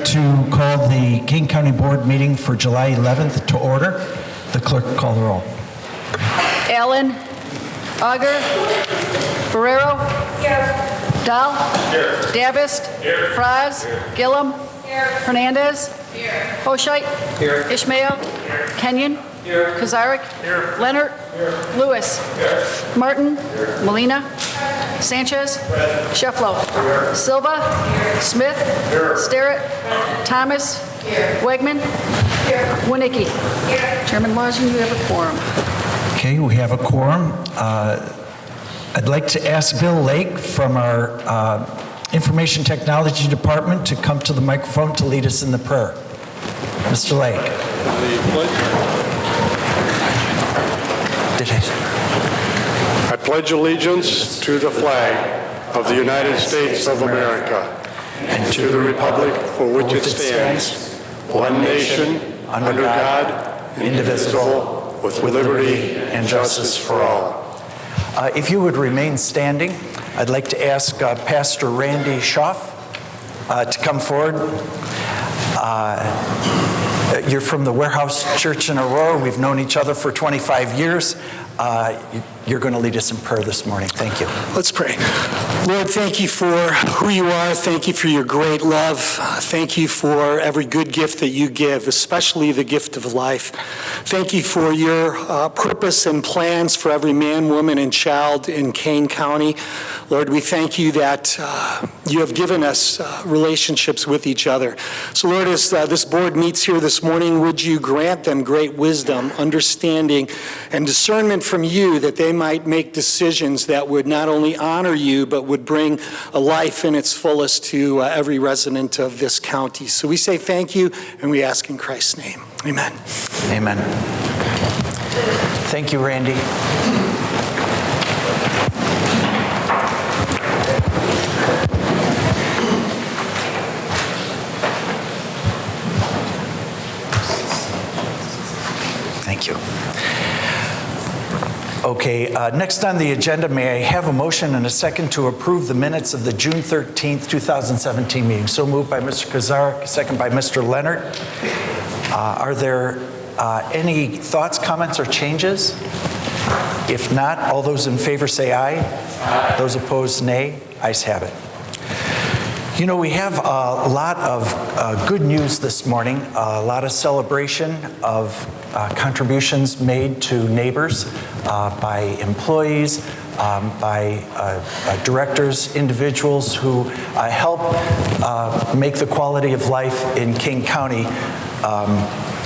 to call the Kane County Board meeting for July 11th to order. The clerk will call the roll. Allen. Auger. Barrero. Here. Dahl. Here. Davist. Here. Fries. Here. Gillum. Here. Hernandez. Here. Hoshite. Here. Ishmael. Here. Kenyon. Here. Kazarik. Here. Leonard. Here. Lewis. Here. Martin. Molina. Sanchez. Shefflo. Silva. Smith. Starrett. Thomas. Wegman. Winicki. Chairman Washington, you have a quorum. Okay, we have a quorum. I'd like to ask Bill Lake from our Information Technology Department to come to the microphone to lead us in the prayer. Mr. Lake. I pledge allegiance to the flag of the United States of America and to the republic for which it stands, one nation, under God, indivisible, with liberty and justice for all. If you would remain standing, I'd like to ask Pastor Randy Schaff to come forward. You're from the Warehouse Church in Aurora. We've known each other for 25 years. You're going to lead us in prayer this morning. Thank you. Let's pray. Lord, thank you for who you are. Thank you for your great love. Thank you for every good gift that you give, especially the gift of life. Thank you for your purpose and plans for every man, woman, and child in Kane County. Lord, we thank you that you have given us relationships with each other. So, Lord, as this board meets here this morning, would you grant them great wisdom, understanding, and discernment from you that they might make decisions that would not only honor you, but would bring a life in its fullest to every resident of this county. So we say thank you, and we ask in Christ's name. Amen. Amen. Thank you, Randy. Thank you. Okay, next on the agenda, may I have a motion and a second to approve the minutes of the June 13th, 2017 meeting? So moved by Mr. Kazarik, second by Mr. Leonard. Are there any thoughts, comments, or changes? If not, all those in favor say aye. Aye. Those opposed, nay. Ayes have it. You know, we have a lot of good news this morning, a lot of celebration of contributions made to neighbors by employees, by directors, individuals who help make the quality of life in King County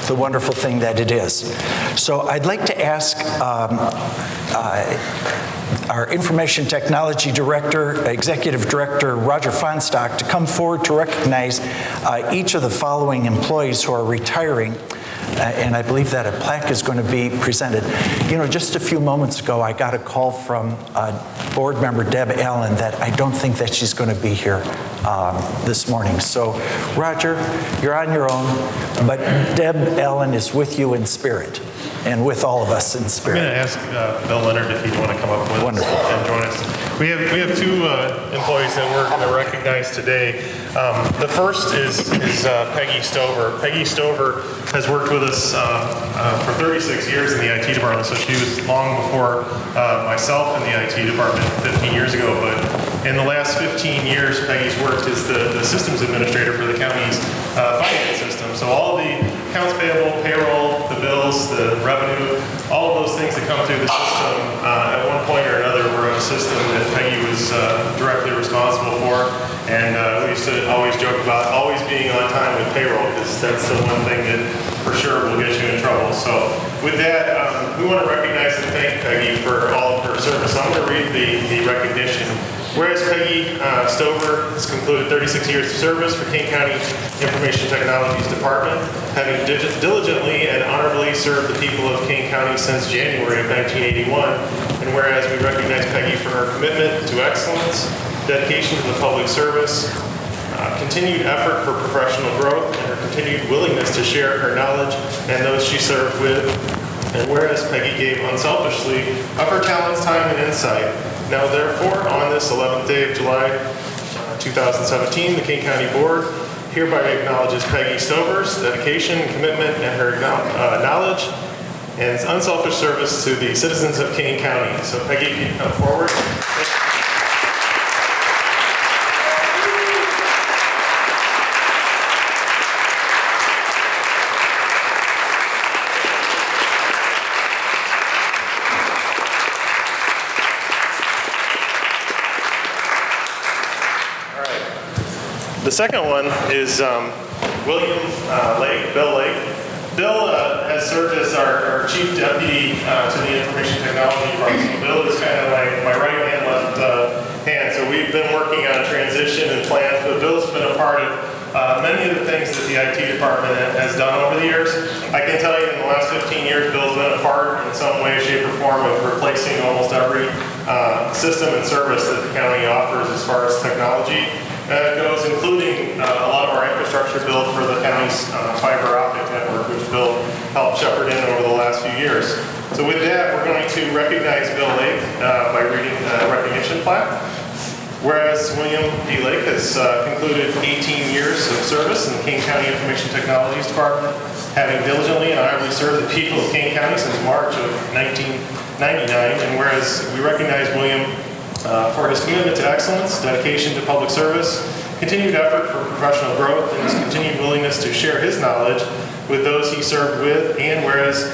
the wonderful thing that it is. So I'd like to ask our Information Technology Director, Executive Director Roger Fonstock, to come forward to recognize each of the following employees who are retiring. And I believe that a plaque is going to be presented. You know, just a few moments ago, I got a call from board member Deb Allen that I don't think that she's going to be here this morning. So, Roger, you're on your own, but Deb Allen is with you in spirit and with all of us in spirit. I'm going to ask Bill Leonard if he'd want to come up with us and join us. We have two employees that we're going to recognize today. The first is Peggy Stover. Peggy Stover has worked with us for 36 years in the IT department, so she was long before myself in the IT department 15 years ago. But in the last 15 years, Peggy's worked as the systems administrator for the county's finance system. So all the accounts payable, payroll, the bills, the revenue, all of those things that come through the system at one point or another were a system that Peggy was directly responsible for. And we used to always joke about always being on time with payroll, because that's the one thing that for sure will get you in trouble. So with that, we want to recognize and thank Peggy for all of her service. I'm going to read the recognition. Whereas Peggy Stover has concluded 36 years of service for Kane County Information Technologies Department, having diligently and honorably served the people of Kane County since January of 1981. And whereas we recognize Peggy for her commitment to excellence, dedication to the public service, continued effort for professional growth, and her continued willingness to share her knowledge and those she served with. And whereas Peggy gave unselfishly of her talents, time, and insight, now therefore, on this 11th day of July 2017, the Kane County Board hereby acknowledges Peggy Stover's dedication, commitment, and her knowledge and unselfish service to the citizens of Kane County. So Peggy, can you come forward? The second one is William Lake, Bill Lake. Bill has served as our chief deputy to the information technology department. So Bill is kind of my right hand, left hand. So we've been working on a transition and plans, but Bill's been a part of many of the things that the IT department has done over the years. I can tell you in the last 15 years, Bill's been a part in some way, shape, or form of replacing almost every system and service that the county offers as far as technology goes, including a lot of our infrastructure built for the county's fiber optic network, which Bill helped shepherd in over the last few years. So with that, we're going to recognize Bill Lake by reading the recognition plaque. Whereas William D. Lake has concluded 18 years of service in the Kane County Information Technologies Department, having diligently and honorably served the people of Kane County since March of 1999. And whereas we recognize William for his commitment to excellence, dedication to public service, continued effort for professional growth, and his continued willingness to share his knowledge with those he served with, and whereas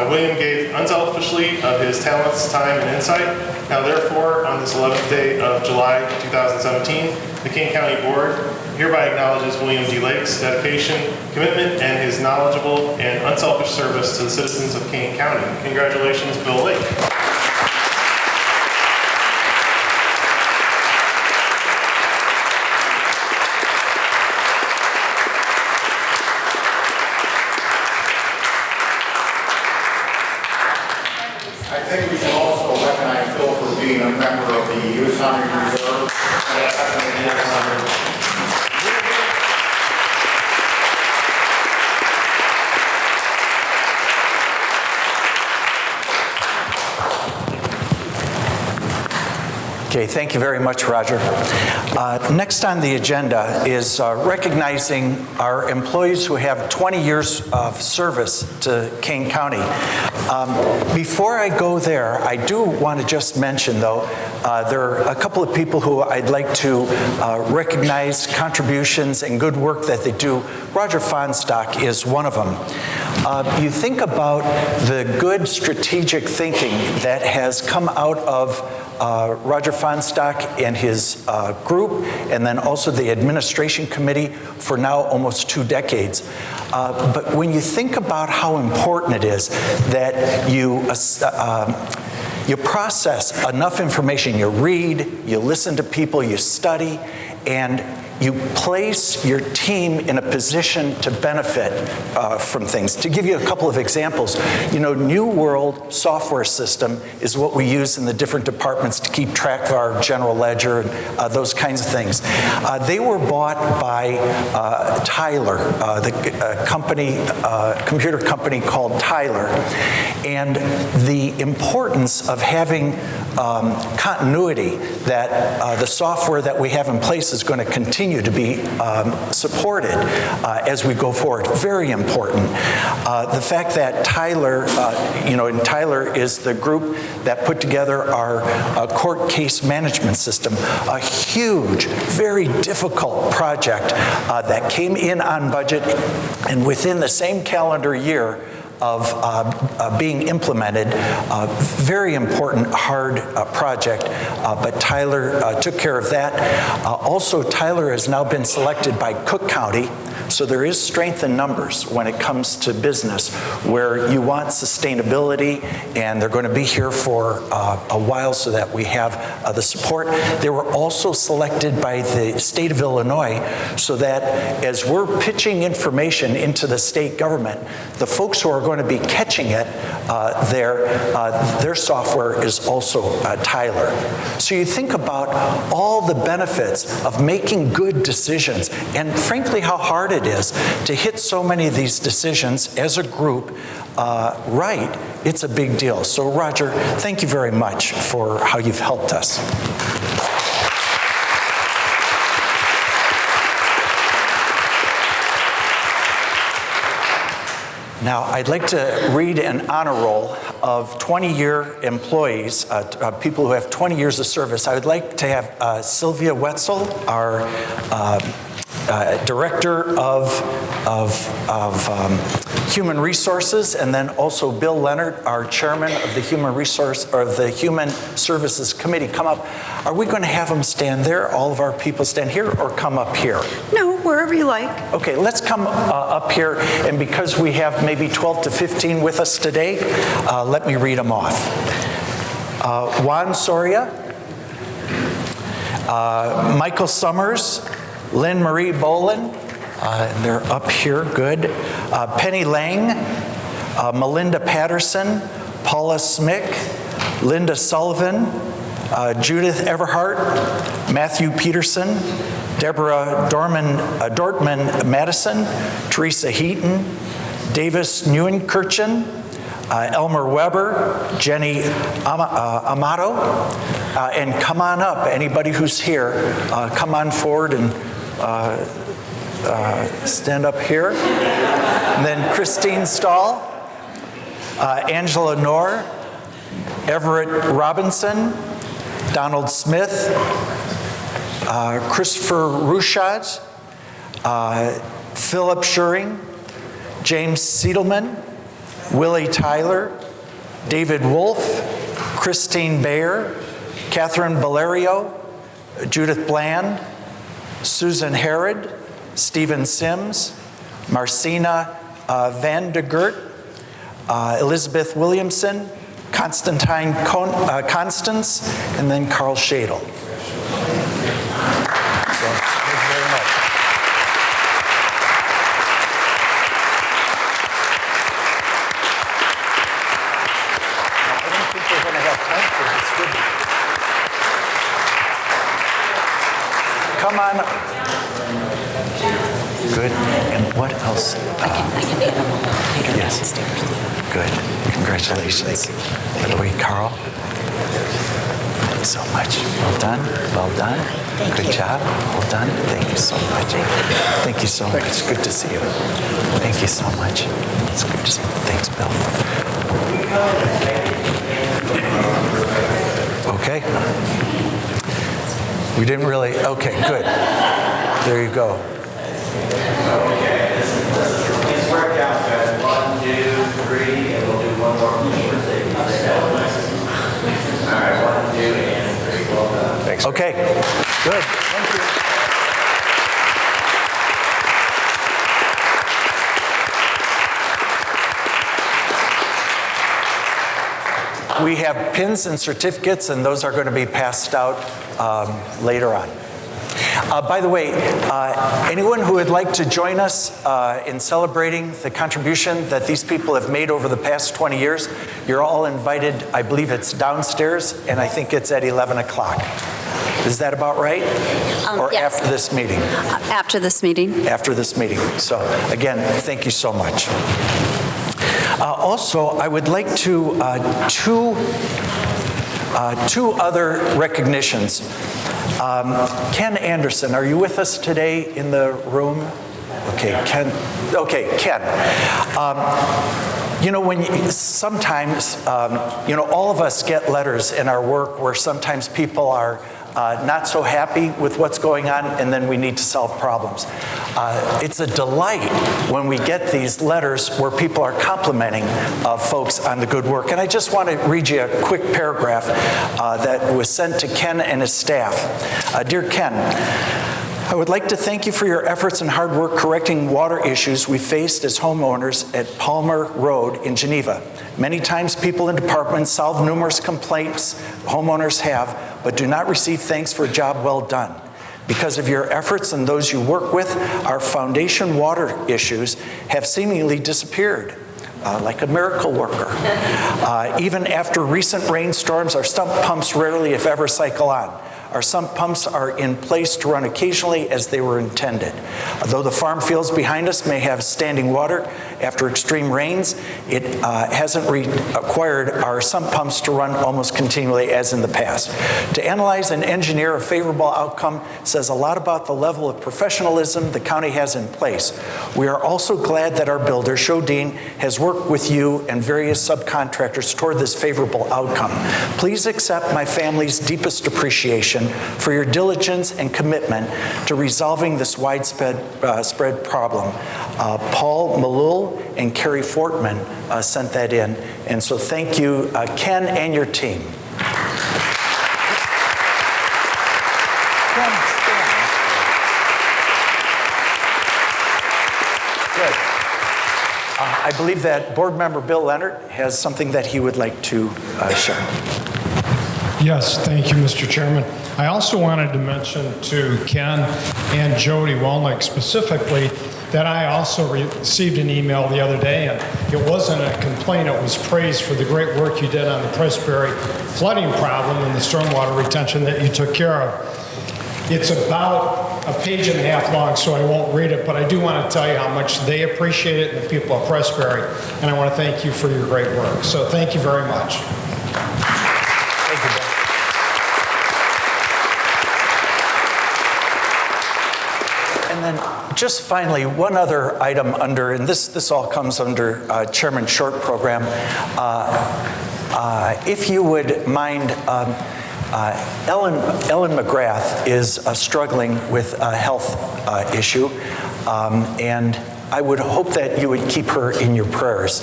William gave unselfishly of his talents, time, and insight. Now therefore, on this 11th day of July 2017, the Kane County Board hereby acknowledges William D. Lake's dedication, commitment, and his knowledgeable and unselfish service to the citizens of Kane County. Congratulations, Bill Lake. I think we should also recognize Phil for being a member of the U.S. Army Reserve. Okay, thank you very much, Roger. Next on the agenda is recognizing our employees who have 20 years of service to Kane County. Before I go there, I do want to just mention, though, there are a couple of people who I'd like to recognize contributions and good work that they do. Roger Fonstock is one of them. You think about the good strategic thinking that has come out of Roger Fonstock and his group, and then also the administration committee for now almost 2 decades. But when you think about how important it is that you process enough information, you read, you listen to people, you study, and you place your team in a position to benefit from things. To give you a couple of examples, New World software system is what we use in the different departments to keep track of our general ledger and those kinds of things. They were bought by Tyler, the computer company called Tyler, and the importance of having continuity that the software that we have in place is going to continue to be supported as we go forward. Very important. The fact that Tyler, and Tyler is the group that put together our court case management system, a huge, very difficult project that came in on budget, and within the same calendar year of being implemented, very important, hard project, but Tyler took care of that. Also, Tyler has now been selected by Cook County, so there is strength in numbers when it comes to business, where you want sustainability, and they're going to be here for a while so that we have the support. They were also selected by the state of Illinois so that as we're pitching information into the state government, the folks who are going to be catching it, their software is also Tyler. So you think about all the benefits of making good decisions, and frankly how hard it is to hit so many of these decisions as a group right. It's a big deal. So Roger, thank you very much for how you've helped us. Now, I'd like to read an honor roll of 20-year employees, people who have 20 years of service. I would like to have Sylvia Wetzel, our Director of Human Resources, and then also Bill Leonard, our Chairman of the Human Services Committee, come up. Are we going to have them stand there, all of our people stand here, or come up here? No, wherever you like. Okay, let's come up here, and because we have maybe 12 to 15 with us today, let me read them off. Juan Soria, Michael Summers, Lynn Marie Bolin, and they're up here, good. Penny Lang, Melinda Patterson, Paula Smick, Linda Sullivan, Judith Everhart, Matthew Peterson, Deborah Dortman Madison, Teresa Heaton, Davis Neuenkirchen, Elmer Weber, Jenny Amato, and come on up, anybody who's here, come on forward and stand up here. And then Christine Stahl, Angela Knorr, Everett Robinson, Donald Smith, Christopher Rushad, Philip Schuring, James Siedelman, Willie Tyler, David Wolf, Christine Bayer, Catherine Valerio, Judith Bland, Susan Herod, Stephen Sims, Marcina Van de Gert, Elizabeth Williamson, Constantine Constance, and then Carl Shadle. So, thank you very much. I don't think we're going to have time for this, do we? Come on. Good. And what else? I can hand them all later Yes. downstairs. Good. Congratulations. By the way, Carl, thanks so much. Well done. Well done. Good job. Well done. Thank you so much. Thank you so much. It's good to see you. Thank you so much. It's good to see you. Thanks, Bill. Okay. We didn't really, okay, good. There you go. It's worked out, guys. 1, 2, 3, and we'll do one more. All right, 1, 2, and 3. Well done. Thanks. Okay, good. Thank you. We have pins and certificates, and those are going to be passed out later on. By the way, anyone who would like to join us in celebrating the contribution that these people have made over the past 20 years, you're all invited. I believe it's downstairs, and I think it's at 11 o'clock. Is that about right? Or yes. after this meeting? After this meeting. After this meeting. So again, thank you so much. Also, I would like to two other recognitions. Ken Anderson, are you with us today in the room? Okay, Ken. Okay, Ken. You know, sometimes, all of us get letters in our work where sometimes people are not so happy with what's going on, and then we need to solve problems. It's a delight when we get these letters where people are complimenting folks on the good work. And I just want to read you a quick paragraph that was sent to Ken and his staff. Dear Ken, I would like to thank you for your efforts and hard work correcting water issues we faced as homeowners at Palmer Road in Geneva. Many times people in departments solve numerous complaints homeowners have, but do not receive thanks for a job well done. Because of your efforts and those you work with, our foundation water issues have seemingly disappeared. Like a miracle worker. Even after recent rainstorms, our sump pumps rarely, if ever, cycle on. Our sump pumps are in place to run occasionally as they were intended. Though the farm fields behind us may have standing water after extreme rains, it hasn't required our sump pumps to run almost continually as in the past. To analyze and engineer a favorable outcome says a lot about the level of professionalism the county has in place. We are also glad that our builder, Shodine, has worked with you and various subcontractors toward this favorable outcome. Please accept my family's deepest appreciation for your diligence and commitment to resolving this widespread spread problem. Paul Malul and Carrie Fortman sent that in, and so thank you, Ken and your team. I believe that Board Member Bill Leonard has something that he would like to share. Yes, thank you, Mr. Chairman. I also wanted to mention to Ken and Jody Walnick specifically that I also received an email the other day, and it wasn't a complaint, it was praise for the great work you did on the Presbyterian flooding problem and the stormwater retention that you took care of. It's about a page and a half long, so I won't read it, but I do want to tell you how much they appreciate it and the people of Presbyterian, and I want to thank you for your great work. So thank you very much. Thank you, Bill. And then just finally, one other item under, and this all comes under Chairman Short program. If you would mind, Ellen McGrath is struggling with a health issue, and I would hope that you would keep her in your prayers.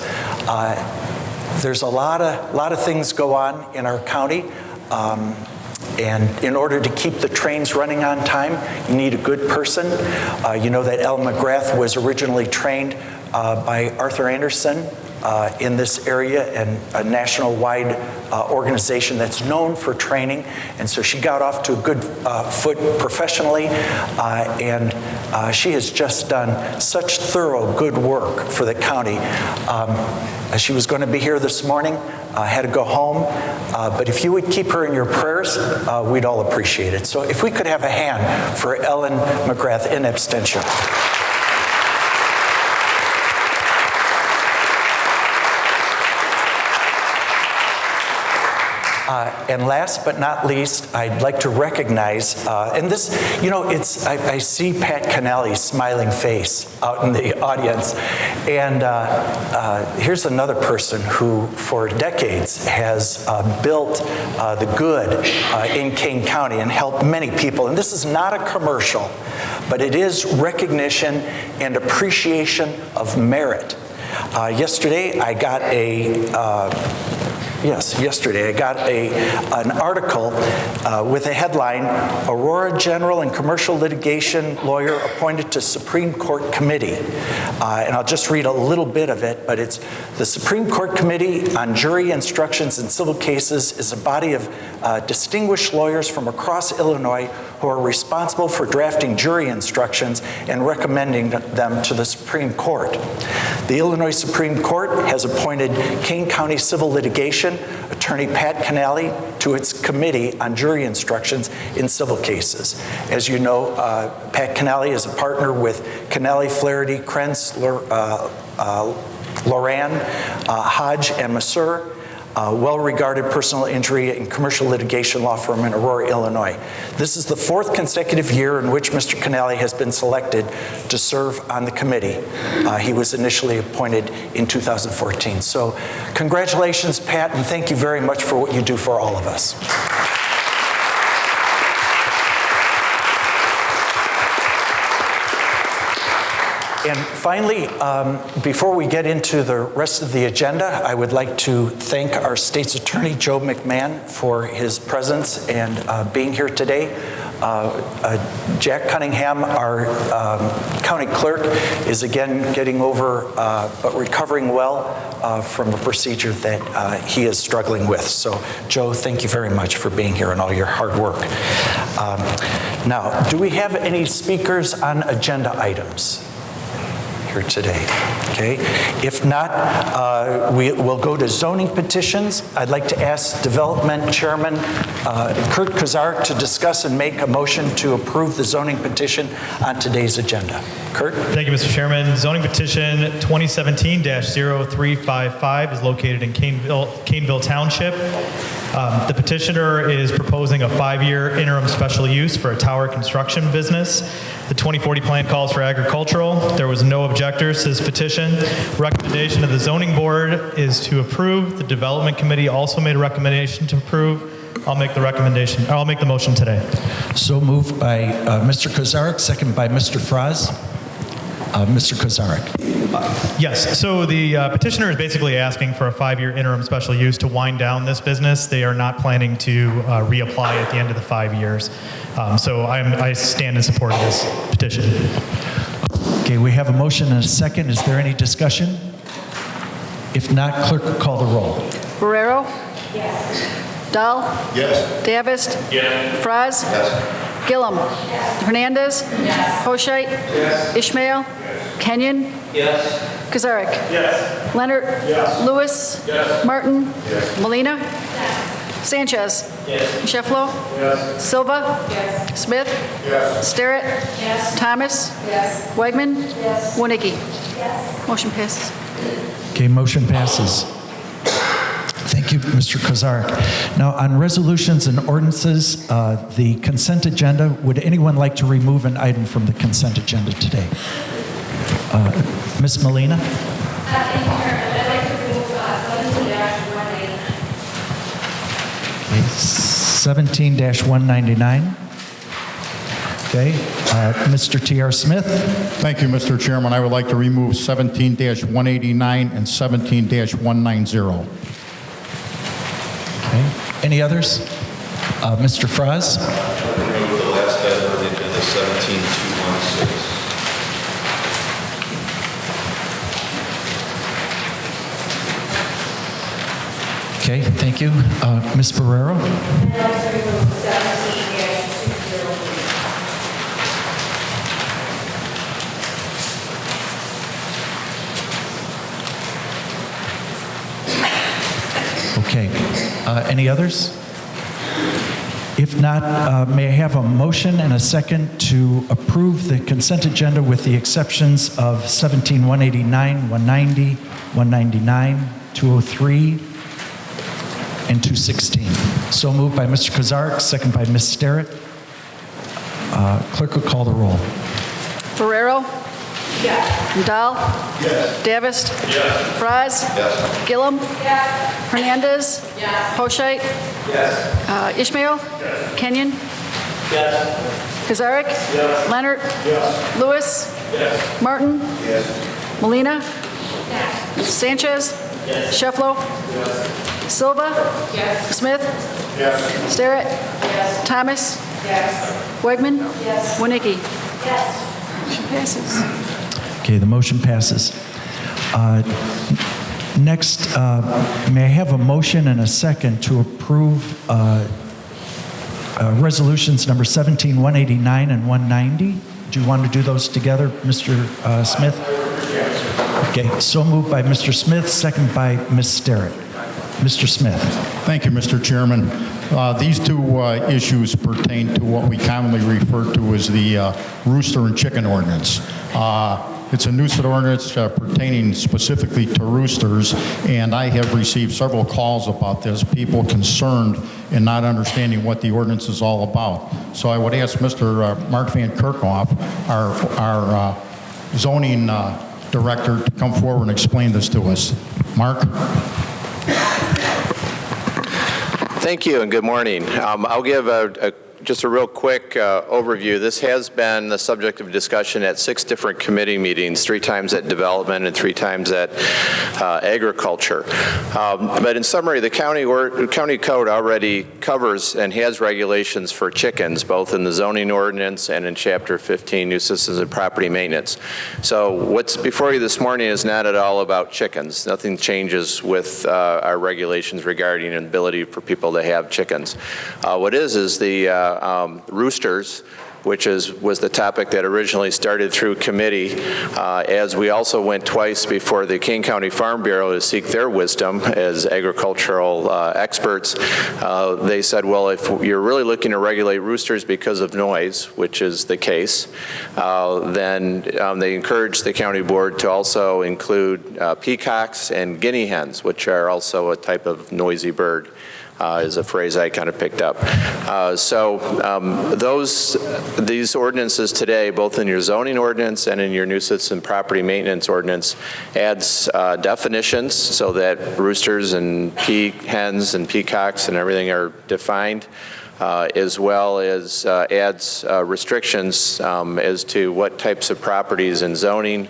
There's a lot of things go on in our county, and in order to keep the trains running on time, you need a good person. You know that Ellen McGrath was originally trained by Arthur Anderson in this area, and a national-wide organization that's known for training. And so she got off to a good foot professionally, and she has just done such thorough, good work for the county. She was going to be here this morning, had to go home, but if you would keep her in your prayers, we'd all appreciate it. So if we could have a hand for Ellen McGrath in abstention. And last but not least, I'd like to recognize, and this, you know, I see Pat Canelli's smiling face out in the audience. And here's another person who, for decades, has built the good in Kane County and helped many people. And this is not a commercial, but it is recognition and appreciation of merit. Yesterday, I got an article with a headline, Aurora General and Commercial Litigation Lawyer Appointed to Supreme Court Committee. And I'll just read a little bit of it, but it's the Supreme Court Committee on Jury Instructions in Civil Cases is a body of distinguished lawyers from across Illinois who are responsible for drafting jury instructions and recommending them to the Supreme Court. The Illinois Supreme Court has appointed Kane County Civil Litigation Attorney Pat Canelli to its Committee on Jury Instructions in Civil Cases. As you know, Pat Canelli is a partner with Canelli, Flaherty, Krentz, Loran, Hodge, and Masur, a well-regarded personal injury and commercial litigation law firm in Aurora, Illinois. This is the fourth consecutive year in which Mr. Canelli has been selected to serve on the committee. He was initially appointed in 2014. So congratulations, Pat, and thank you very much for what you do for all of us. And finally, before we get into the rest of the agenda, I would like to thank our state's attorney, Joe McMahon, for his presence and being here today. Jack Cunningham, our county clerk, is again getting over, but recovering well from a procedure that he is struggling with. So, Joe, thank you very much for being here and all your hard work. Now, do we have any speakers on agenda items? for today? Okay. If not, we'll go to zoning petitions. I'd like to ask Development Chairman Kurt Kozarek to discuss and make a motion to approve the zoning petition on today's agenda. Kurt? Thank you, Mr. Chairman. Zoning petition 2017-0355 is located in Caneville Township. The petitioner is proposing a 5-year interim special use for a tower construction business. The 2040 plan calls for agricultural. There was no objectors to this petition. Recommendation of the zoning board is to approve. The development committee also made a recommendation to approve. I'll make the motion today. So moved by Mr. Kozarek, second by Mr. Fraz. Mr. Kozarek. Yes, so the petitioner is basically asking for a 5-year interim special use to wind down this business. They are not planning to reapply at the end of the 5 years. So I stand in support of this petition. Okay, we have a motion and a second. Is there any discussion? If not, clerk will call the roll. Barrero? Yes. Dahl? Yes. Davis? Yes. Fraz? Yes. Gillum? Hernandez? Hoshite? Ishmael? Kenyon? Yes. Kozarek? Yes. Leonard? Lewis? Martin? Molina? Sanchez? Shefflo? Silva? Smith? Starrett? Thomas? Wegman? Winicky? Motion passes. Okay, motion passes. Thank you, Mr. Kozarek. Now, on resolutions and ordinances, the consent agenda, would anyone like to remove an item from the consent agenda today? Ms. Molina? Thank you, Chairman. I'd like to remove 17-199. Okay, Mr. T.R. Smith? Thank you, Mr. Chairman. I would like to remove 17-189 and 17-190. Okay, any others? Mr. Fraz? Remove the last item on the agenda, 17216. Okay, thank you. Ms. Barrero? I'd like to remove 17-203. Okay, any others? If not, may I have a motion and a second to approve the consent agenda with the exceptions of 17-189, 190, 199, 203, and 216. So moved by Mr. Kozarek, second by Ms. Starrett. Clerk will call the roll. Barrero? Dahl? Davis? Fraz? Gillum? Hernandez? Hoshite? Ishmael? Kenyon? Kozarek? Leonard? Lewis? Martin? Molina? Sanchez? Shefflo? Silva? Smith? Starrett? Thomas? Wegman? Winicky? Motion passes. Okay, the motion passes. Next, may I have a motion and a second to approve resolutions number 17-189 and 190? Do you want to do those together, Mr. Smith? Okay, so moved by Mr. Smith, second by Ms. Starrett. Mr. Smith. Thank you, Mr. Chairman. These two issues pertain to what we commonly refer to as the rooster and chicken ordinance. It's a nuisance ordinance pertaining specifically to roosters, and I have received several calls about this, people concerned and not understanding what the ordinance is all about. So I would ask Mr. Mark Van Kerkhoff, our zoning director, to come forward and explain this to us. Mark? Thank you and good morning. I'll give just a real quick overview. This has been the subject of discussion at 6 different committee meetings, 3 times at development and 3 times at agriculture. But in summary, the county code already covers and has regulations for chickens, both in the zoning ordinance and in Chapter 15, nuisances and property maintenance. So what's before you this morning is not at all about chickens. Nothing changes with our regulations regarding the ability for people to have chickens. What is the roosters which was the topic that originally started through committee. As we also went twice before the Kane County Farm Bureau to seek their wisdom as agricultural experts, they said, well, if you're really looking to regulate roosters because of noise, which is the case, then they encouraged the county board to also include peacocks and guinea hens, which are also a type of noisy bird. Is a phrase I kind of picked up. These ordinances today, both in your zoning ordinance and in your nuisance and property maintenance ordinance, adds definitions so that roosters and hens and peacocks and everything are defined, as well as adds restrictions as to what types of properties in zoning,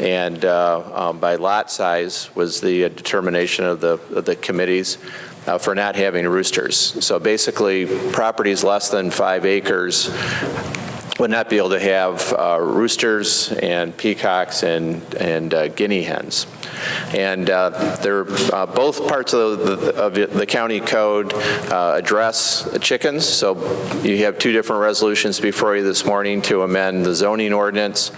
and by lot size was the determination of the committees for not having roosters. So basically, properties less than 5 acres would not be able to have roosters and peacocks and guinea hens. And they're both parts of the county code address chickens. So you have two different resolutions before you this morning to amend the zoning ordinance,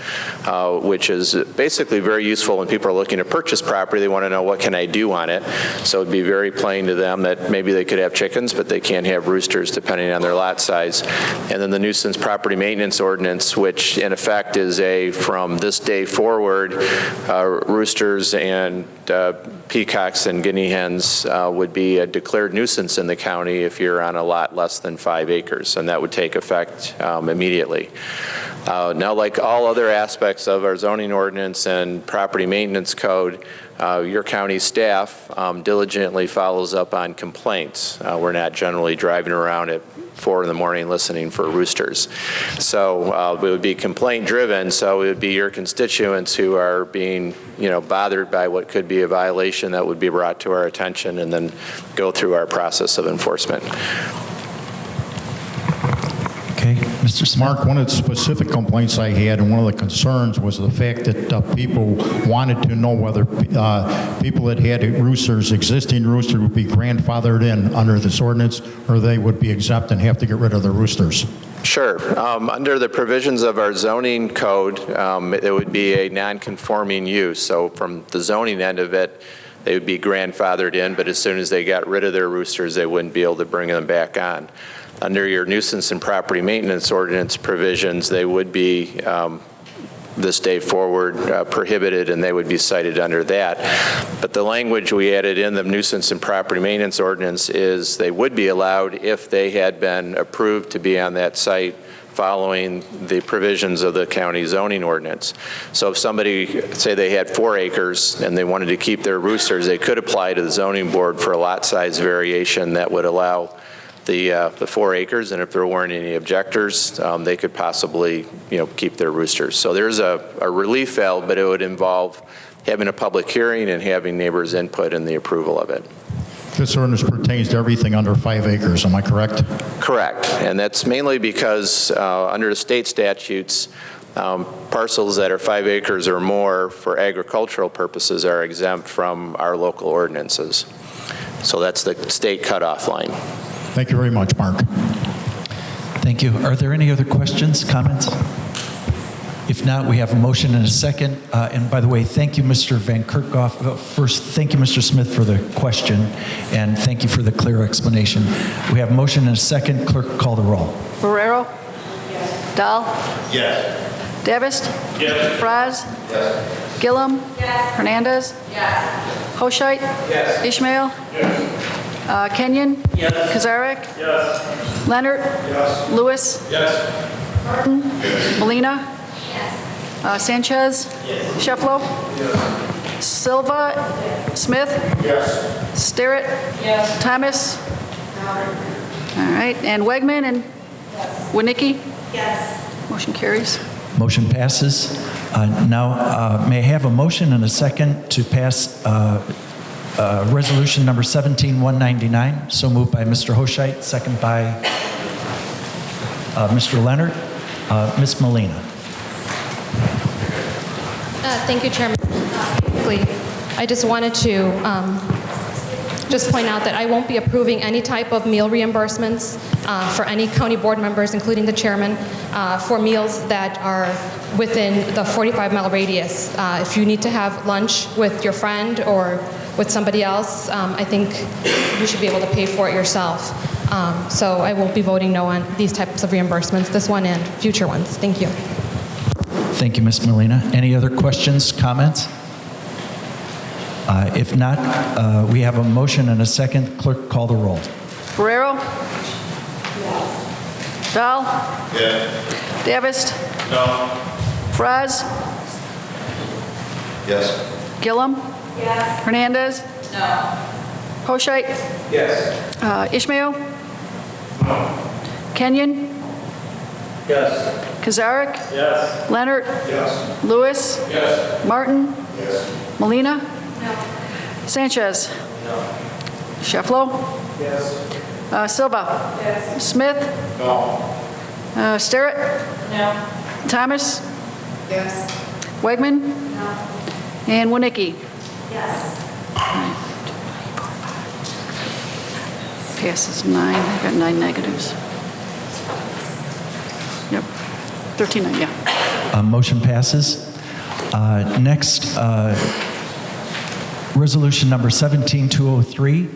which is basically very useful when people are looking to purchase property. They want to know, what can I do on it? So it'd be very plain to them that maybe they could have chickens, but they can't have roosters depending on their lot size. And then the nuisance property maintenance ordinance, which in effect is from this day forward, roosters and peacocks and guinea hens would be a declared nuisance in the county if you're on a lot less than 5 acres, and that would take effect immediately. Now, like all other aspects of our zoning ordinance and property maintenance code, your county staff diligently follows up on complaints. We're not generally driving around at 4 in the morning listening for roosters. So it would be complaint driven, so it would be your constituents who are being bothered by what could be a violation that would be brought to our attention, and then go through our process of enforcement. Okay, Mr. Smith. Mark, one of the specific complaints I had, and one of the concerns, was the fact that people wanted to know whether people that had roosters, existing roosters, would be grandfathered in under this ordinance, or they would be exempt and have to get rid of their roosters. Sure. Under the provisions of our zoning code, it would be a non-conforming use. So from the zoning end of it, they would be grandfathered in, but as soon as they got rid of their roosters, they wouldn't be able to bring them back on. Under your nuisance and property maintenance ordinance provisions, they would be this day forward prohibited, and they would be cited under that. But the language we added in the nuisance and property maintenance ordinance is they would be allowed if they had been approved to be on that site following the provisions of the county zoning ordinance. So if somebody, say they had 4 acres and they wanted to keep their roosters, they could apply to the zoning board for a lot size variation that would allow the 4 acres, and if there weren't any objectors, they could possibly, keep their roosters. So there's a relief valve, but it would involve having a public hearing and having neighbors' input in the approval of it. This ordinance pertains to everything under 5 acres, am I correct? Correct, and that's mainly because under the state statutes, parcels that are 5 acres or more for agricultural purposes are exempt from our local ordinances. So that's the state cutoff line. Thank you very much, Mark. Thank you. Are there any other questions, comments? If not, we have a motion and a second. And by the way, thank you, Mr. Van Kerkhoff. First, thank you, Mr. Smith, for the question, and thank you for the clear explanation. We have a motion and a second. Clerk, call the roll. Barrero? Yes. Dahl? Yes. Davis? Yes. Fries? Yes. Gillum? Yes. Hernandez? Yes. Hoshite? Yes. Ishmael? Yes. Kenyon? Yes. Kazarek? Yes. Leonard? Yes. Lewis? Yes. Martin? Molina? Yes. Sanchez? Yes. Shefflo? Yes. Silva? Smith? Yes. Starrett? Yes. Thomas? All right, and Wegman and Winicki? Yes. Motion carries. Motion passes. Now, may I have a motion and a second to pass resolution number 17-199? So moved by Mr. Hoshite, second by Mr. Leonard. Ms. Molina. Thank you, Chairman. Quickly, I just wanted to just point out that I won't be approving any type of meal reimbursements for any county board members, including the chairman, for meals that are within the 45-mile radius. If you need to have lunch with your friend or with somebody else, I think you should be able to pay for it yourself. So I will be voting no on these types of reimbursements, this one and future ones. Thank you. Thank you, Ms. Molina. Any other questions, comments? If not, we have a motion and a second. Clerk, call the roll. Ferrero? Yes. Dahl? Yes. Davis? No. Fraz? Yes. Gillum? Yes. Hernandez? No. Hoshite? Yes. Ishmael? No. Kenyon? Yes. Kazarik? Yes. Leonard? Yes. Lewis? Yes. Martin? Yes. Molina? No. Sanchez? No. Shefflo? Yes. Silva? Yes. Smith? No. Sterrett? No. Thomas? Yes. Wegman? No. And Winicki? Yes. Passes 9. I got 9 negatives. Yep. 13, yeah. Motion passes. Next, resolution number 17203.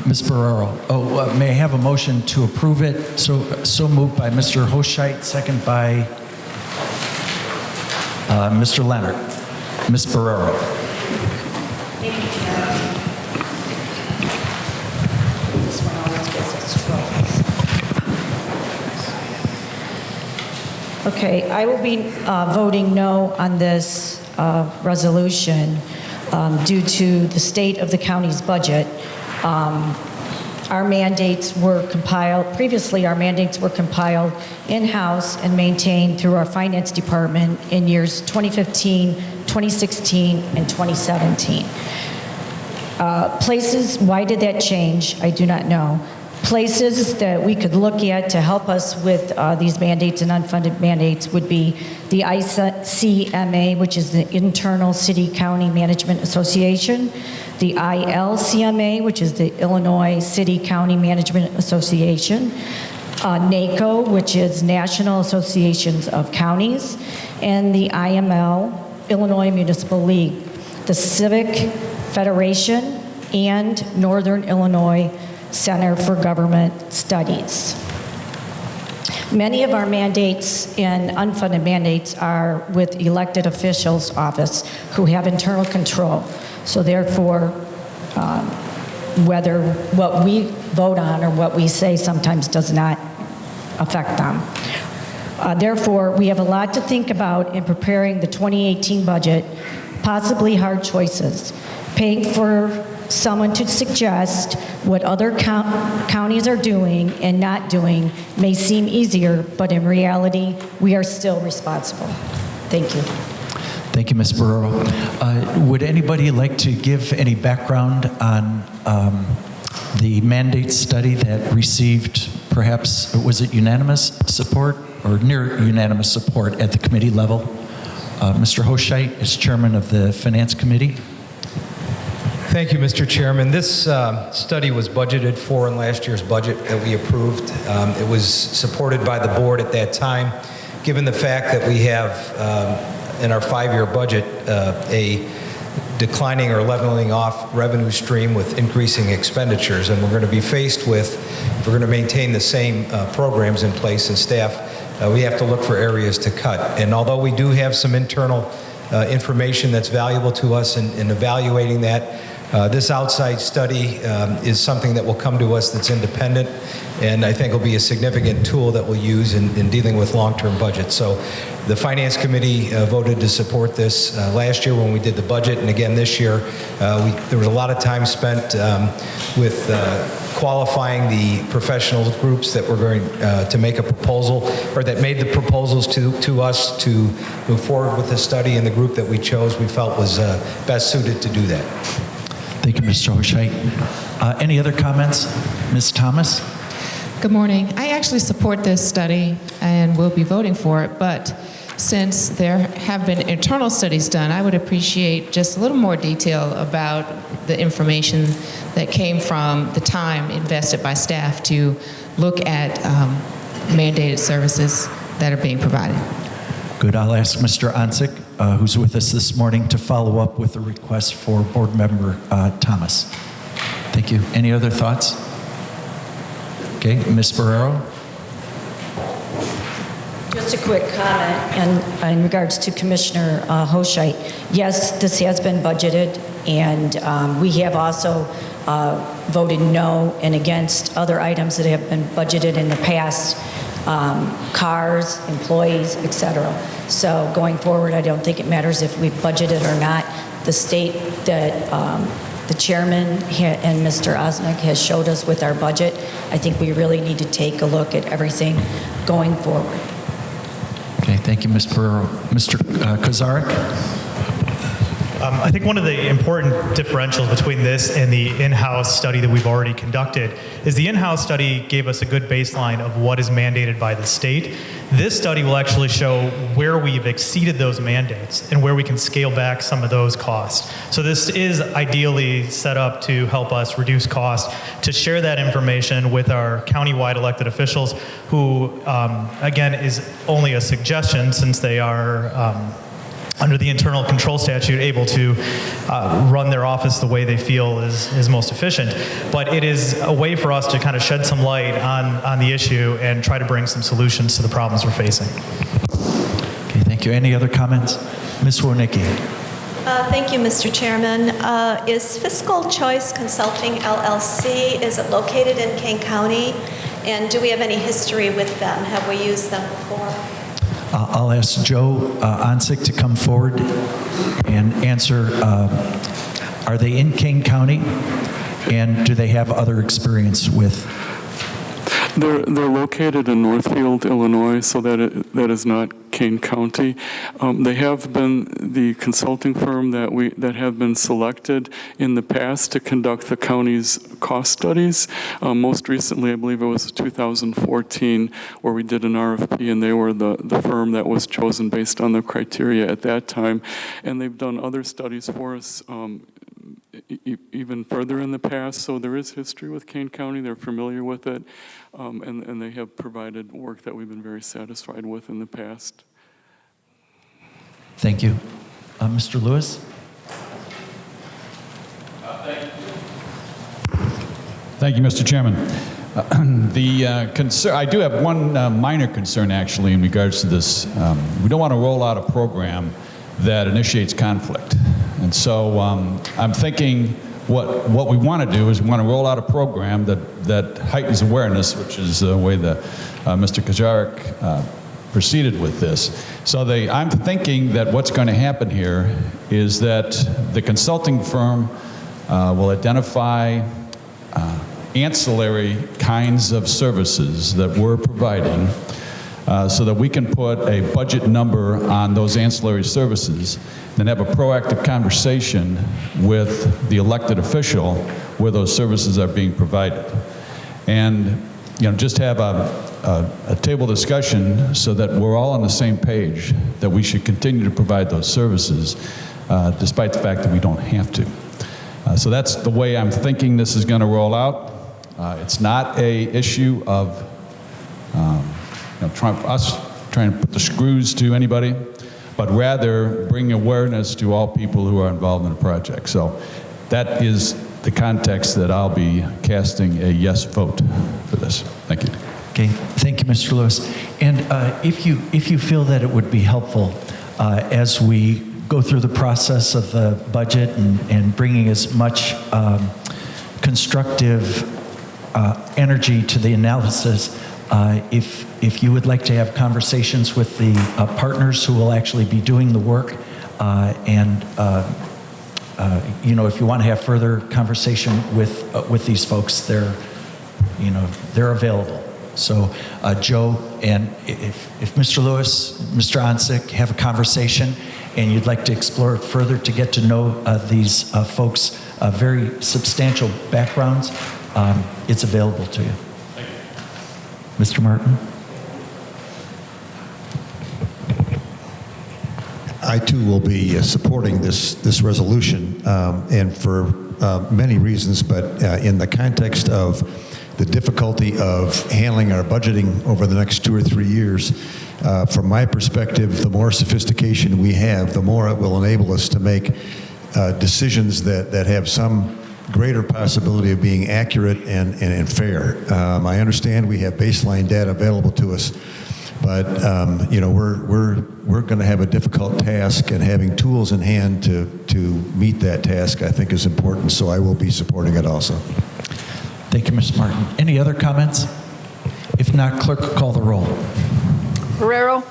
Ms. Barrero. May I have a motion to approve it? So moved by Mr. Hoshite, second by Mr. Leonard. Ms. Barrero. Thank you, Chair. This one always gets us trouble. Okay, I will be voting no on this resolution due to the state of the county's budget. Our mandates were compiled, previously our mandates were compiled in-house and maintained through our finance department in years 2015, 2016, and 2017. Places, why did that change? I do not know. Places that we could look at to help us with these mandates and unfunded mandates would be the ICMA, which is the Internal City County Management Association, the ILCMA, which is the Illinois City County Management Association, NACO, which is National Associations of Counties, and the IML, Illinois Municipal League, the Civic Federation, and Northern Illinois Center for Government Studies. Many of our mandates and unfunded mandates are with elected officials' office who have internal control. So therefore, whether what we vote on or what we say sometimes does not affect them. Therefore, we have a lot to think about in preparing the 2018 budget, possibly hard choices. Paying for someone to suggest what other counties are doing and not doing may seem easier, but in reality, we are still responsible. Thank you. Thank you, Ms. Barrero. Would anybody like to give any background on the mandate study that received, perhaps, was it unanimous support or near unanimous support at the committee level? Mr. Hoshite is chairman of the Finance Committee. Thank you, Mr. Chairman. This study was budgeted for in last year's budget that we approved. It was supported by the board at that time, given the fact that we have in our 5-year budget a declining or leveling off revenue stream with increasing expenditures. And we're going to be faced with, if we're going to maintain the same programs in place and staff, we have to look for areas to cut. And although we do have some internal information that's valuable to us in evaluating that, this outside study is something that will come to us that's independent, and I think will be a significant tool that we'll use in dealing with long-term budgets. So the Finance Committee voted to support this last year when we did the budget, and again this year. There was a lot of time spent with qualifying the professional groups that were going to make a proposal, or that made the proposals to us to move forward with the study, and the group that we chose we felt was best suited to do that. Thank you, Mr. Hoshite. Any other comments? Ms. Thomas? Good morning. I actually support this study and will be voting for it, but since there have been internal studies done, I would appreciate just a little more detail about the information that came from the time invested by staff to look at mandated services that are being provided. Good. I'll ask Mr. Onsick, who's with us this morning, to follow up with a request for Board Member Thomas. Thank you. Any other thoughts? Okay, Ms. Barrero? Just a quick comment in regards to Commissioner Hoshite. Yes, this has been budgeted, and we have also voted no and against other items that have been budgeted in the past, cars, employees, etc. So going forward, I don't think it matters if we budget it or not. The state that the chairman and Mr. Osnick has showed us with our budget, I think we really need to take a look at everything going forward. Okay, thank you, Ms. Barrero. Mr. Kozarek? I think one of the important differentials between this and the in-house study that we've already conducted is the in-house study gave us a good baseline of what is mandated by the state. This study will actually show where we've exceeded those mandates and where we can scale back some of those costs. So this is ideally set up to help us reduce costs, to share that information with our countywide elected officials who, again, is only a suggestion since they are under the internal control statute, able to run their office the way they feel is most efficient. But it is a way for us to kind of shed some light on the issue and try to bring some solutions to the problems we're facing. Okay, thank you. Any other comments? Ms. Wernicke? Thank you, Mr. Chairman. Is Fiscal Choice Consulting LLC, is it located in Kane County? And do we have any history with them? Have we used them before? I'll ask Joe Onsick to come forward and answer. Are they in Kane County, and do they have other experience with? They're located in Northfield, Illinois, so that is not Kane County. They have been the consulting firm that have been selected in the past to conduct the county's cost studies. Most recently, I believe it was 2014, where we did an RFP, and they were the firm that was chosen based on the criteria at that time. And they've done other studies for us even further in the past, so there is history with Kane County. They're familiar with it, and they have provided work that we've been very satisfied with in the past. Thank you. Mr. Lewis? Thank you, Mr. Chairman. I do have one minor concern, actually, in regards to this. We don't want to roll out a program that initiates conflict. And so I'm thinking what we want to do is we want to roll out a program that heightens awareness, which is the way that Mr. Kozarek proceeded with this. So I'm thinking that what's going to happen here is that the consulting firm will identify ancillary kinds of services that we're providing so that we can put a budget number on those ancillary services, then have a proactive conversation with the elected official where those services are being provided. And just have a table discussion so that we're all on the same page that we should continue to provide those services despite the fact that we don't have to. So that's the way I'm thinking this is going to roll out. It's not a issue of trying to put the screws to anybody, but rather bring awareness to all people who are involved in the project. So that is the context that I'll be casting a yes vote for this. Thank you. Okay, thank you, Mr. Lewis. And if you feel that it would be helpful as we go through the process of the budget and bringing as much constructive energy to the analysis, if you would like to have conversations with the partners who will actually be doing the work, and if you want to have further conversation with these folks, they're available. So Joe, and if Mr. Lewis, Mr. Onsick have a conversation and you'd like to explore it further to get to know these folks' very substantial backgrounds, it's available to you. Thank you. Mr. Martin? I too will be supporting this resolution, and for many reasons, but in the context of the difficulty of handling our budgeting over the next 2 or 3 years, from my perspective, the more sophistication we have, the more it will enable us to make decisions that have some greater possibility of being accurate and fair. I understand we have baseline data available to us, but we're going to have a difficult task, and having tools in hand to meet that task, I think, is important. So I will be supporting it also. Thank you, Mr. Martin. Any other comments? If not, clerk, call the roll. Barrero?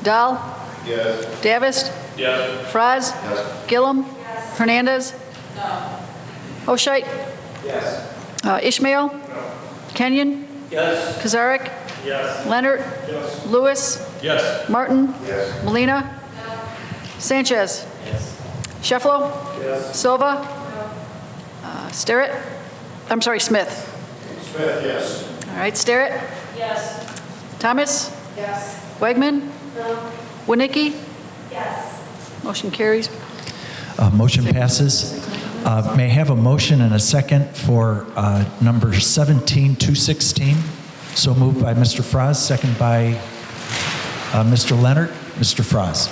Dahl? Yes. Davist? Yes. Franz? Yes. Gillum? Hernandez? Hoshite? Yes. Ishmael? Kenyon? Yes. Kazarek? Yes. Leonard? Yes. Lewis? Yes. Martin? Yes. Molina? Sanchez? Yes. Shefflo? Yes. Silva? Starrett? I'm sorry, Smith. Smith, yes. All right, Starrett? Yes. Thomas? Yes. Wegman? No. Winicki? Yes. Motion carries. Motion passes. May I have a motion and a second for number 17-216? So moved by Mr. Franz, second by Mr. Leonard. Mr. Franz.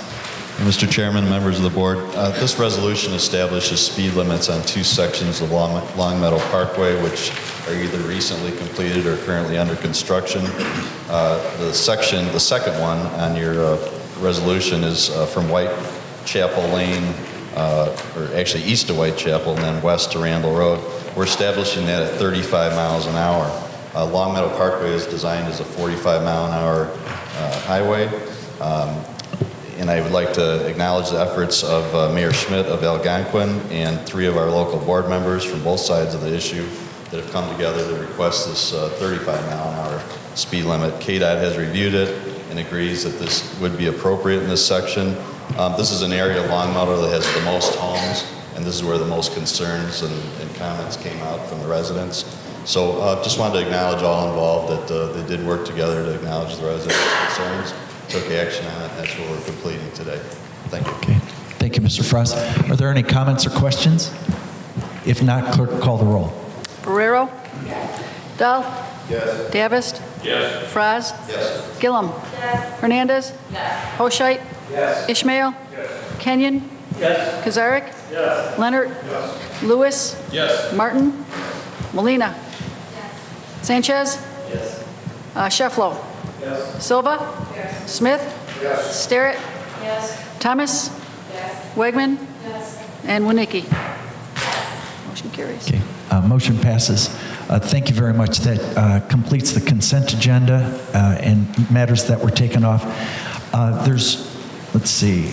Mr. Chairman, members of the board, this resolution establishes speed limits on 2 sections of Long Meadow Parkway, which are either recently completed or currently under construction. The second one on your resolution is from Whitechapel Lane, or actually east of Whitechapel and then west to Randall Road. We're establishing that at 35 miles an hour. Long Meadow Parkway is designed as a 45-mile-an-hour highway. And I would like to acknowledge the efforts of Mayor Schmidt of Algonquin and 3 of our local board members from both sides of the issue that have come together to request this 35-mile-an-hour speed limit. KDOT has reviewed it and agrees that this would be appropriate in this section. This is an area of Long Meadow that has the most homes, and this is where the most concerns and comments came out from the residents. So just wanted to acknowledge all involved that they did work together to acknowledge the residents' concerns, took action on it, and that's what we're completing today. Thank you. Okay. Thank you, Mr. Frost. Are there any comments or questions? If not, clerk, call the roll. Barrero? Dahl? Yes. Davist? Yes. Franz? Yes. Gillum? Yes. Hernandez? Yes. Hoshite? Yes. Ishmael? Yes. Kenyon? Yes. Kazarek? Yes. Leonard? Yes. Lewis? Yes. Martin? Molina? Sanchez? Yes. Shefflo? Yes. Silva? Yes. Smith? Yes. Starrett? Yes. Thomas? Yes. Wegman? Yes. And Winicki? Motion carries. Okay. Motion passes. Thank you very much. That completes the consent agenda and matters that were taken off. Let's see,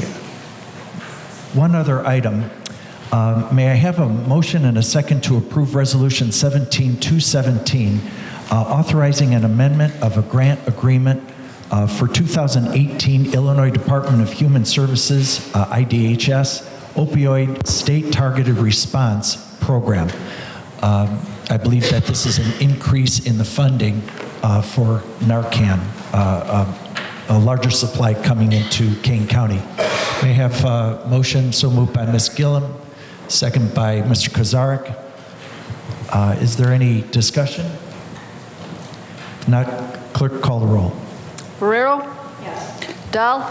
one other item. May I have a motion and a second to approve Resolution 17-217, authorizing an amendment of a grant agreement for 2018 Illinois Department of Human Services, IDHS, Opioid State Targeted Response Program. I believe that this is an increase in the funding for Narcan, a larger supply coming into Kane County. May I have a motion so moved by Ms. Gillum, second by Mr. Kazarek. Is there any discussion? If not, clerk, call the roll. Barrero? Yes. Dahl?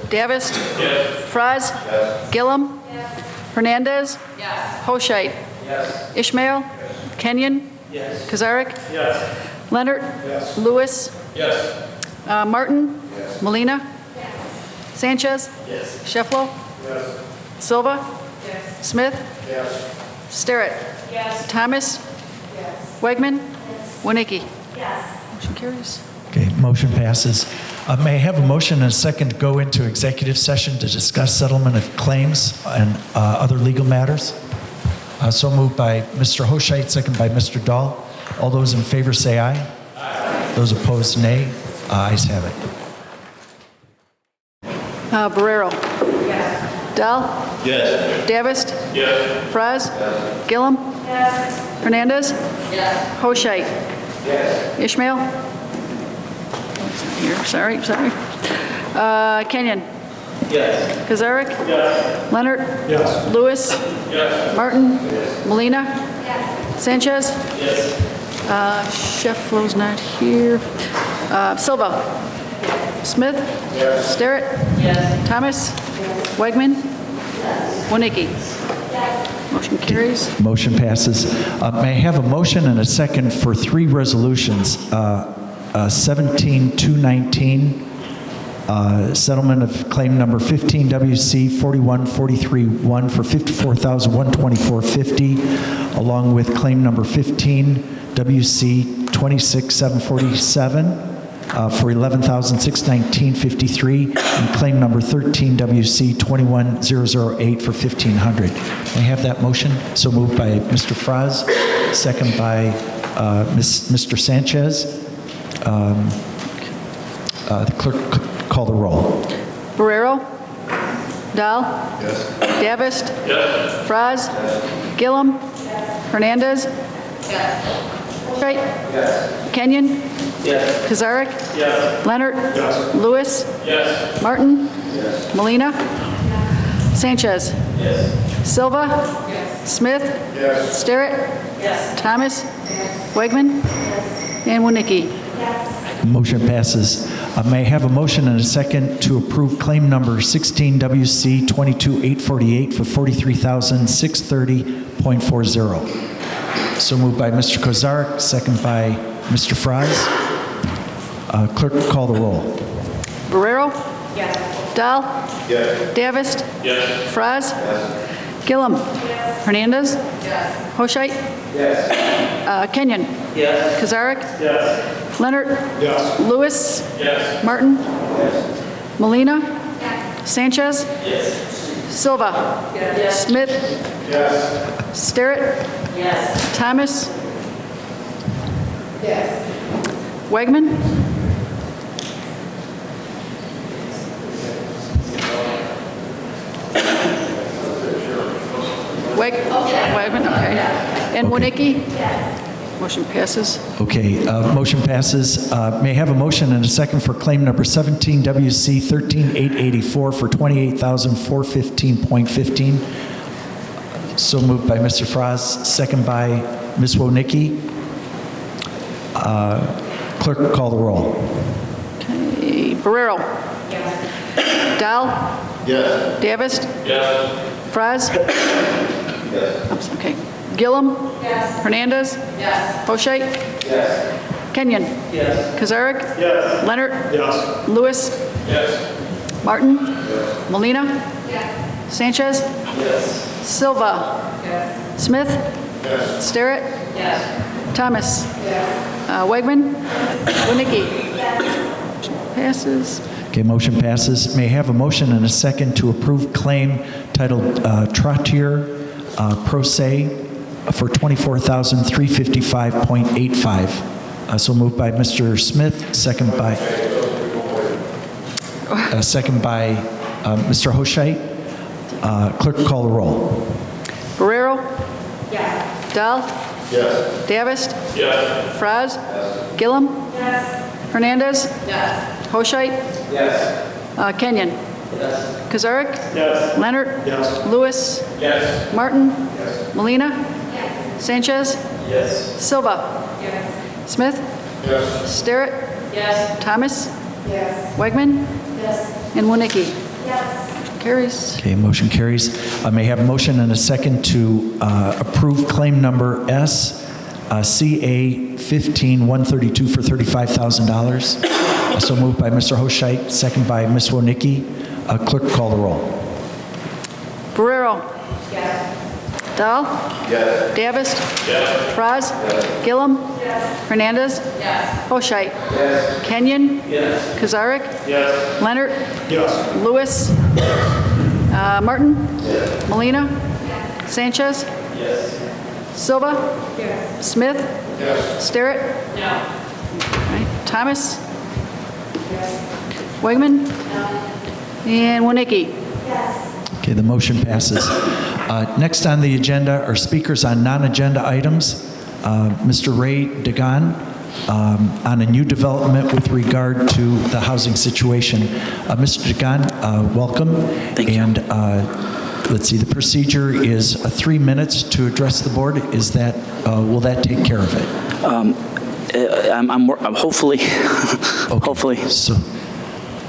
Davist? Yes. Franz? Yes. Gillum? Yes. Hernandez? Yes. Hoshite? Yes. Ishmael? Kenyon? Yes. Kazarek? Yes. Leonard? Yes. Lewis? Yes. Martin? Yes. Molina? Sanchez? Yes. Shefflo? Yes. Silva? Yes. Smith? Yes. Starrett? Yes. Thomas? Yes. Wegman? Yes. Winicki? Yes. Motion carries. Okay, motion passes. May I have a motion and a second to go into executive session to discuss settlement of claims and other legal matters? So moved by Mr. Hoshite, second by Mr. Dahl. All those in favor say aye. Aye. Those opposed, nay. Ayes have it. Barrero? Yes. Dahl? Yes. Davist? Yes. Franz? Yes. Gillum? Yes. Hernandez? Yes. Hoshite? Yes. Ishmael? Here, sorry. Kenyon? Yes. Kazarek? Yes. Leonard? Yes. Lewis? Yes. Martin? Molina? Sanchez? Yes. Shefflow's not here. Silva? Smith? Yes. Sterrett? Yes. Thomas? Yes. Wegman? Yes. Wonicky? Yes. Motion carries. Motion passes. May I have a motion and a second for three resolutions? 17-219, settlement of claim number 15 WC 4143-1 for $54,124.50, along with claim number 15 WC 26747 for $11,619.53, and claim number 13 WC 21008 for $1,500. May I have that motion? So moved by Mr. Fraz, second by Mr. Sanchez. The clerk, call the roll. Barrero? Dahl? Yes. Davist? Yes. Fraz? Yes. Gillum? Yes. Hernandez? Yes. Right? Yes. Kenyon? Yes. Kazarek? Yes. Leonard? Yes. Lewis? Yes. Martin? Yes. Molina? Yes. Sanchez? Yes. Silva? Yes. Smith? Yes. Sterrett? Yes. Thomas? Yes. Wegman? Yes. And Wonicky? Yes. Motion passes. May I have a motion and a second to approve claim number 16 WC 22848 for $43,630.40. So moved by Mr. Kozarek, second by Mr. Fries. Clerk, call the roll. Barrero? Yes. Dahl? Yes. Davist? Yes. Fraz? Yes. Gillum? Yes. Hernandez? Yes. Hoshite? Yes. Kenyon? Yes. Kazarek? Yes. Leonard? Yes. Lewis? Yes. Martin? Yes. Molina? Yes. Sanchez? Yes. Silva? Yes. Smith? Yes. Sterrett? Yes. Thomas? Yes. Wegman? Wegman, okay. And Wonicky? Yes. Motion passes. Okay, motion passes. May I have a motion and a second for claim number 17 WC 13884 for $28,415.15. So moved by Mr. Fraz, second by Ms. Wonicky. Clerk, call the roll. Okay. Barrero? Yes. Dahl? Yes. Davist? Yes. Fraz? Yes. Okay. Gillum? Yes. Hernandez? Yes. Hoshite? Yes. Kenyon? Yes. Kazarek? Yes. Leonard? Yes. Lewis? Yes. Martin? Yes. Molina? Yes. Sanchez? Yes. Silva? Yes. Smith? Yes. Sterrett? Yes. Thomas? Yes. Wegman? Wonicky? Yes. Passes. Okay, motion passes. May I have a motion and a second to approve claim titled Trottier Pro Se for $24,355.85. So moved by Mr. Smith, second by Mr. Hoshite. Clerk, call the roll. Barrero? Yes. Dahl? Yes. Davist? Yes. Fraz? Yes. Gillum? Yes. Hernandez? Yes. Hoshite? Yes. Kenyon? Yes. Kazarek? Yes. Leonard? Yes. Lewis? Yes. Martin? Yes. Molina? Yes. Sanchez? Yes. Silva? Yes. Smith? Yes. Sterrett? Yes. Thomas? Yes. Wegman? Yes. And Wonicky? Yes. Carries. Okay, motion carries. May I have a motion and a second to approve claim number S, CA 15132 for $35,000. So moved by Mr. Hoshite, second by Ms. Wonicky. Clerk, call the roll. Barrero? Yes. Dahl? Yes. Davist? Yes. Fraz? Yes. Gillum? Yes. Hernandez? Yes. Hoshite? Yes. Kenyon? Yes. Kazarek? Yes. Leonard? Yes. Lewis? Martin? Yes. Molina? Yes. Sanchez? Yes. Silva? Yes. Smith? Yes. Sterrett? No. Right. Thomas? Yes. Wegman? No. And Wonicky? Yes. Okay, the motion passes. Next on the agenda are speakers on non-agenda items. Mr. Ray Dagan, on a new development with regard to the housing situation. Mr. Dagan, welcome. Thank you. And let's see, the procedure is 3 minutes to address the board. Is that, will that take care of it? I'm hopefully, hopefully. So,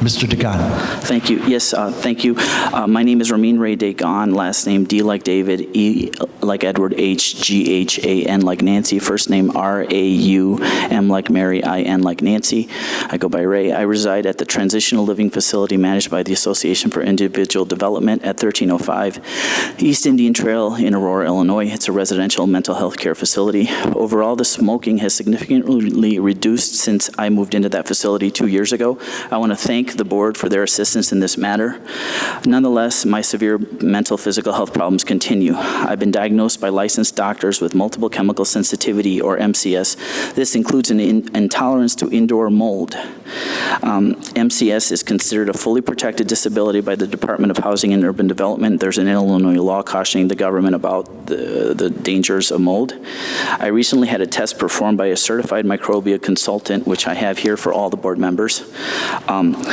Mr. Dagan. Thank you. Yes, thank you. My name is Ramin Ray Dagan, last name D like David, E like Edward, H, G, H, A, N like Nancy, first name R, A, U, M like Mary, I, N like Nancy. I go by Ray. I reside at the Transitional Living Facility managed by the Association for Individual Development at 1305 East Indian Trail in Aurora, Illinois. It's a residential mental health care facility. Overall, the smoking has significantly reduced since I moved into that facility 2 years ago. I want to thank the board for their assistance in this matter. Nonetheless, my severe mental physical health problems continue. I've been diagnosed by licensed doctors with multiple chemical sensitivity, or MCS. This includes an intolerance to indoor mold. MCS is considered a fully protected disability by the Department of Housing and Urban Development. There's an Illinois law cautioning the government about the dangers of mold. I recently had a test performed by a certified microbial consultant, which I have here for all the board members.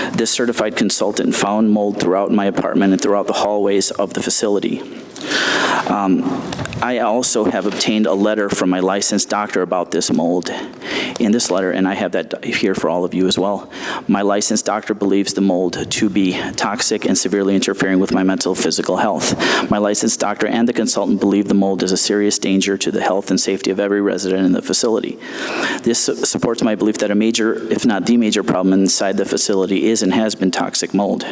This certified consultant found mold throughout my apartment and throughout the hallways of the facility. I also have obtained a letter from my licensed doctor about this mold. In this letter, and I have that here for all of you as well, my licensed doctor believes the mold to be toxic and severely interfering with my mental physical health. My licensed doctor and the consultant believe the mold is a serious danger to the health and safety of every resident in the facility. This supports my belief that a major, if not the major problem inside the facility is and has been toxic mold.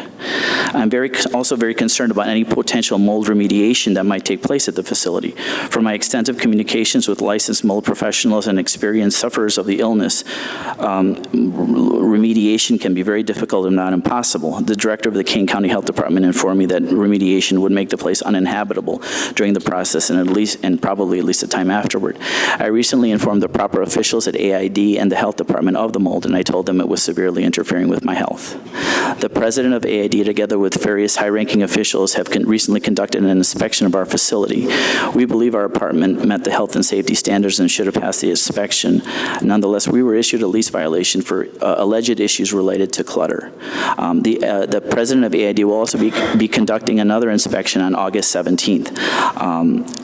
I'm also very concerned about any potential mold remediation that might take place at the facility. From my extensive communications with licensed mold professionals and experienced sufferers of the illness, remediation can be very difficult if not impossible. The director of the Kane County Health Department informed me that remediation would make the place uninhabitable during the process and probably at least a time afterward. I recently informed the proper officials at AID and the health department of the mold, and I told them it was severely interfering with my health. The president of AID, together with various high-ranking officials, have recently conducted an inspection of our facility. We believe our apartment met the health and safety standards and should have passed the inspection. Nonetheless, we were issued a lease violation for alleged issues related to clutter. The president of AID will also be conducting another inspection on August 17th.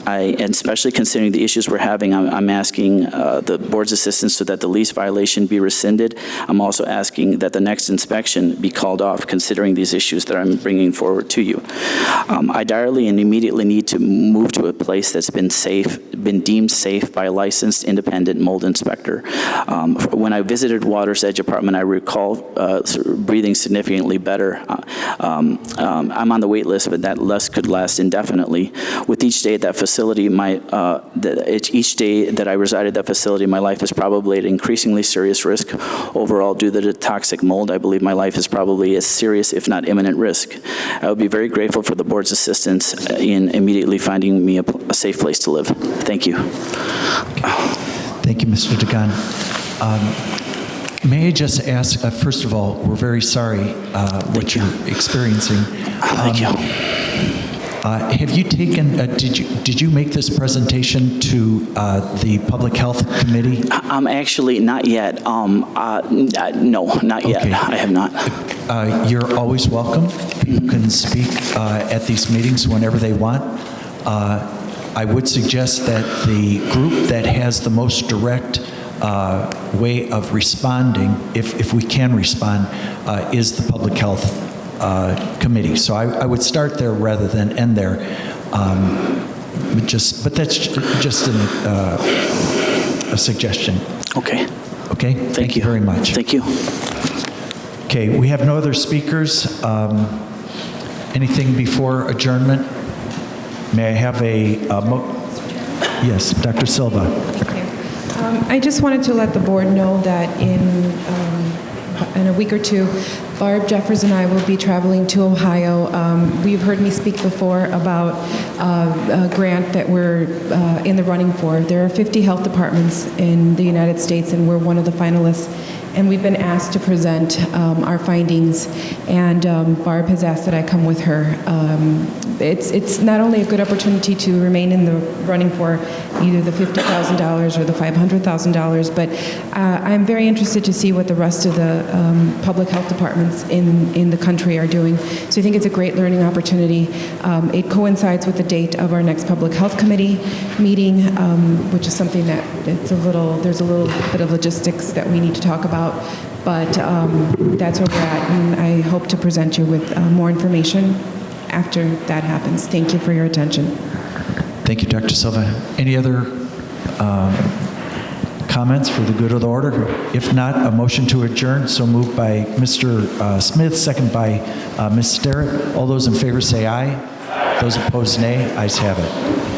And especially considering the issues we're having, I'm asking the board's assistance so that the lease violation be rescinded. I'm also asking that the next inspection be called off, considering these issues that I'm bringing forward to you. I direly and immediately need to move to a place that's been deemed safe by a licensed independent mold inspector. When I visited Water's Edge apartment, I recall breathing significantly better. I'm on the wait list, but that list could last indefinitely. With each day at that facility, each day that I reside at that facility, my life is probably at increasingly serious risk. Overall, due to the toxic mold, I believe my life is probably a serious, if not imminent risk. I would be very grateful for the board's assistance in immediately finding me a safe place to live. Thank you. Thank you, Mr. Dagan. May I just ask, first of all, we're very sorry what you're experiencing. Thank you. Have you taken, did you make this presentation to the Public Health Committee? Actually, not yet. No, not yet. Okay. I have not. You're always welcome. People can speak at these meetings whenever they want. I would suggest that the group that has the most direct way of responding, if we can respond, is the Public Health Committee. So I would start there rather than end there. But that's just a suggestion. Okay. Okay? Thank you very much. Thank you. Okay, we have no other speakers. Anything before adjournment? May I have yes, Dr. Silva. I just wanted to let the board know that in a week or two, Barb Jeffers and I will be traveling to Ohio. We've heard me speak before about a grant that we're in the running for. There are 50 health departments in the United States, and we're one of the finalists. And we've been asked to present our findings, and Barb has asked that I come with her. it's not only a good opportunity to remain in the running for either the $50,000 or the $500,000, but I'm very interested to see what the rest of the public health departments in the country are doing. So I think it's a great learning opportunity. It coincides with the date of our next Public Health Committee meeting, which is something that there's a little bit of logistics that we need to talk about. But that's where we're at, and I hope to present you with more information after that happens. Thank you for your attention. Thank you, Dr. Silva. Any other comments for the good of the order? If not, a motion to adjourn. So moved by Mr. Smith, second by Ms. Sterrett. All those in favor say aye. Those opposed, nay. Ayes have it.